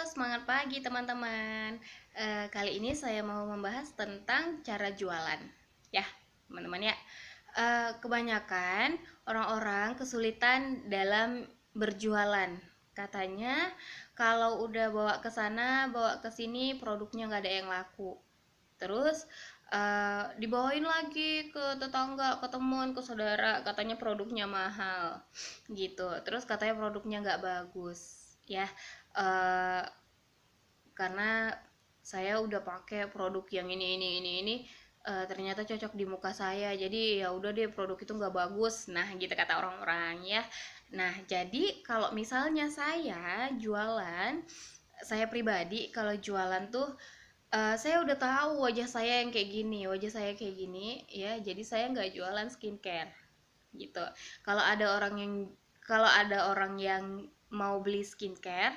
semangat pagi teman-teman. Kali ini saya mau membahas tentang cara jualan. Ya, teman-teman ya. Kebanyakan orang-orang kesulitan dalam berjualan. Katanya kalau udah bawa ke sana, bawa ke sini produknya nggak ada yang laku. Terus dibawain lagi ke tetangga, ke teman, ke saudara, katanya produknya mahal gitu. Terus katanya produknya nggak bagus ya. eh, karena saya udah pakai produk yang ini, ternyata cocok di muka saya, jadi ya udah deh produk itu nggak bagus, nah gitu kata orang-orang ya. Nah jadi kalau misalnya saya jualan, saya pribadi kalau jualan tuh saya udah tahu wajah saya yang kayak gini, wajah saya kayak gini ya, jadi saya nggak jualan skincare gitu. Kalau ada orang yang mau beli skincare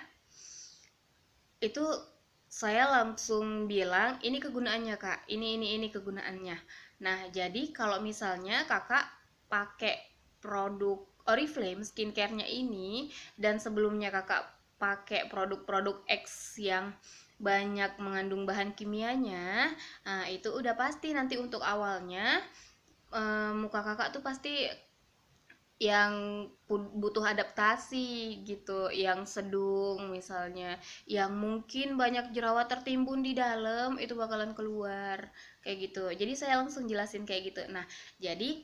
itu, saya langsung bilang ini kegunaannya kak, ini kegunaannya. Nah jadi kalau misalnya kakak pakai produk Oriflame skincare-nya ini, dan sebelumnya kakak pakai produk-produk X yang banyak mengandung bahan kimianya, nah itu udah pasti nanti untuk awalnya muka kakak tuh pasti yang butuh adaptasi gitu, yang sedung misalnya, yang mungkin banyak jerawat tertimbun di dalam itu bakalan keluar kayak gitu. Jadi saya langsung jelasin kayak gitu. Nah, jadi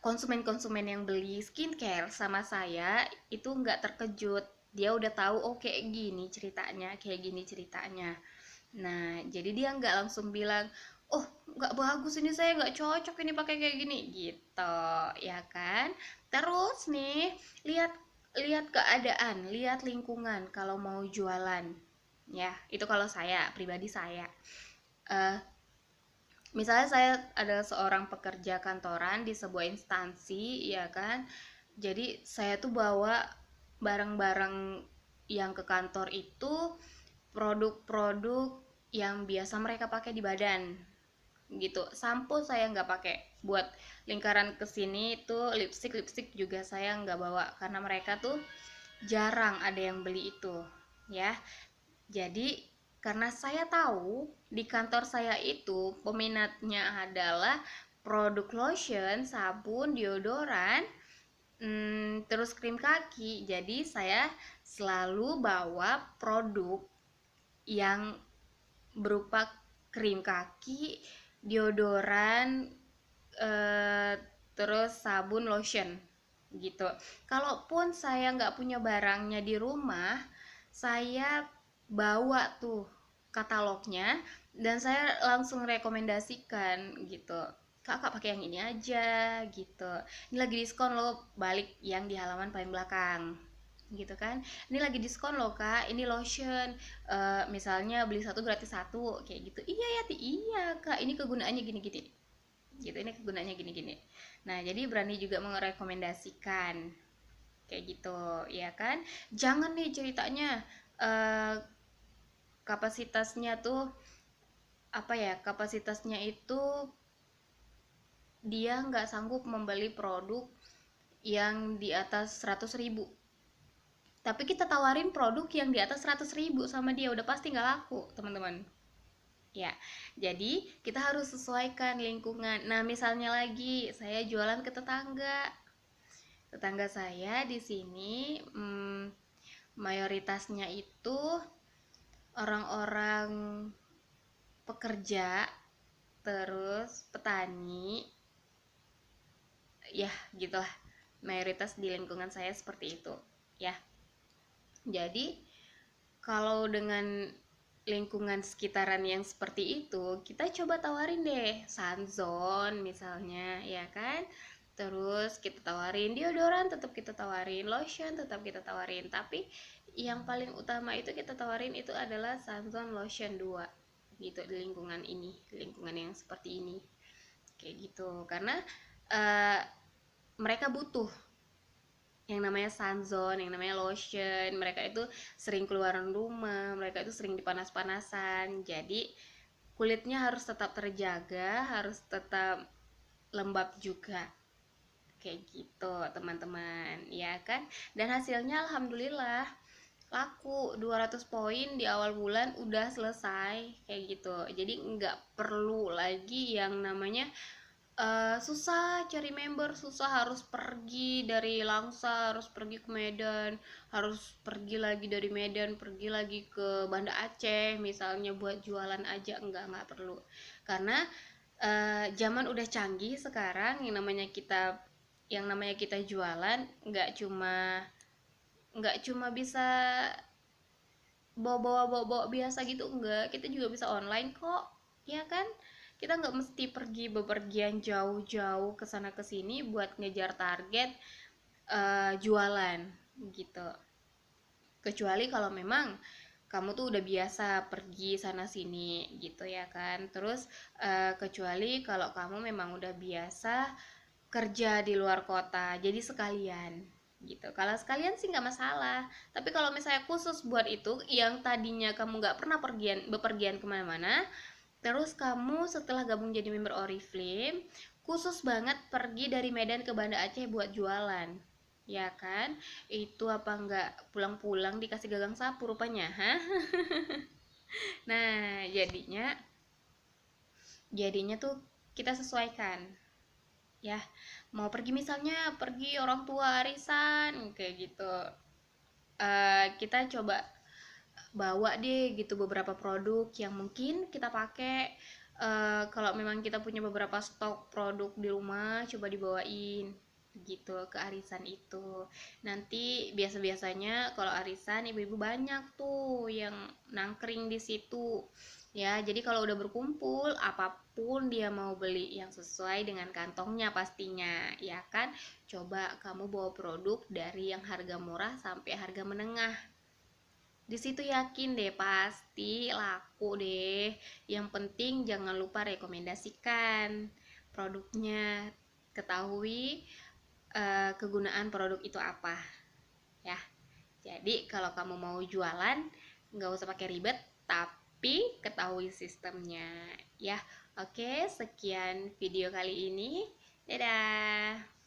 konsumen-konsumen yang beli skincare sama saya itu nggak terkejut, dia udah tahu oh kayak gini ceritanya, kayak gini ceritanya. Nah, jadi dia nggak langsung bilang, oh nggak bagus ini, saya nggak cocok ini pakai kayak gini gitu, ya kan? Terus nih, lihat lihat keadaan, lihat lingkungan kalau mau jualan, ya itu kalau saya pribadi saya. Eh, Misalnya saya ada seorang pekerja kantoran di sebuah instansi, ya kan? Jadi saya tuh bawa barang-barang yang ke kantor itu produk-produk yang biasa mereka pakai di badan gitu. Sampo saya nggak pakai, buat lingkaran kesini tuh lipstick juga saya nggak bawa karena mereka tuh jarang ada yang beli itu ya. Jadi karena saya tahu di kantor saya itu peminatnya adalah produk lotion, sabun, deodoran, terus krim kaki, jadi saya selalu bawa produk yang berupa krim kaki, deodoran, eh, terus sabun, lotion gitu. Kalaupun saya nggak punya barangnya di rumah, saya bawa tuh katalognya dan saya langsung rekomendasikan gitu. Kakak pakai yang ini aja gitu. Ini lagi diskon loh, balik yang di halaman paling belakang gitu kan. Ini lagi diskon loh kak, ini lotion, misalnya beli satu gratis satu kayak gitu. Iya ya, iya kak, ini kegunaannya gini-gini gitu, ini kegunaannya gini-gini. Nah jadi berani juga merekomendasikan kayak gitu, ya kan? Jangan nih ceritanya kapasitasnya tuh apa ya, kapasitasnya itu dia nggak sanggup membeli produk yang di atas 100.000, tapi kita tawarin produk yang di atas 100.000 sama dia, udah pasti nggak laku teman-teman ya. Jadi kita harus sesuaikan lingkungan. Nah misalnya lagi saya jualan ke tetangga, tetangga saya di sini mayoritasnya itu orang-orang pekerja, terus petani, ya gitulah, mayoritas di lingkungan saya seperti itu ya. Jadi kalau dengan lingkungan sekitaran yang seperti itu, kita coba tawarin deh Sunzone misalnya, ya kan? Terus kita tawarin deodoran, tetap kita tawarin lotion, tetap kita tawarin. Tapi yang paling utama itu kita tawarin itu adalah Sunzone Lotion 2 gitu di lingkungan ini, lingkungan yang seperti ini. Kayak gitu. Karena uh, mereka butuh yang namanya sunzone, yang namanya lotion. Mereka itu sering keluaran rumah, mereka itu sering dipanas-panasan, jadi kulitnya harus tetap terjaga, harus tetap lembab juga kayak gitu teman-teman, ya kan? Dan hasilnya alhamdulillah laku 200 poin di awal bulan udah selesai kayak gitu. Jadi nggak perlu lagi yang namanya susah cari member, susah harus pergi dari Langsa, harus pergi ke Medan, harus pergi lagi dari Medan, pergi lagi ke Banda Aceh misalnya buat jualan aja. Nggak perlu, karena zaman udah canggih sekarang. Yang namanya kita jualan nggak cuma bisa bawa-bawa biasa gitu, enggak, kita juga bisa online kok, ya kan? Kita nggak mesti pergi bepergian jauh-jauh ke sana ke sini buat ngejar target jualan gitu. Kecuali kalau memang kamu tuh udah biasa pergi sana sini gitu ya kan. Terus kecuali kalau kamu memang udah biasa kerja di luar kota, jadi sekalian gitu. Kalau sekalian sih nggak masalah, tapi kalau misalnya khusus buat itu, yang tadinya kamu nggak pernah bepergian kemana-mana, terus kamu setelah gabung jadi member Oriflame khusus banget pergi dari Medan ke Banda Aceh buat jualan, ya kan? Itu apa nggak pulang-pulang dikasih gagang sapu rupanya, hah? Nah, jadinya tuh kita sesuaikan, ya. Mau pergi misalnya pergi orang tua arisan kayak gitu, kita coba bawa deh gitu beberapa produk yang mungkin kita pakai. Kalau memang kita punya beberapa stok produk di rumah, coba dibawain gitu ke arisan itu. Nanti biasa-biasanya kalau arisan ibu-ibu banyak tuh yang nangkring di situ, ya. Jadi kalau udah berkumpul, apapun dia mau beli yang sesuai dengan kantongnya pastinya, ya kan? Coba kamu bawa produk dari yang harga murah sampai harga menengah, di situ yakin deh pasti laku deh. Yang penting jangan lupa rekomendasikan produknya, ketahui kegunaan produk itu apa, ya. Jadi kalau kamu mau jualan nggak usah pakai ribet, tapi ketahui sistemnya, ya. Oke, sekian video kali ini. Dadah.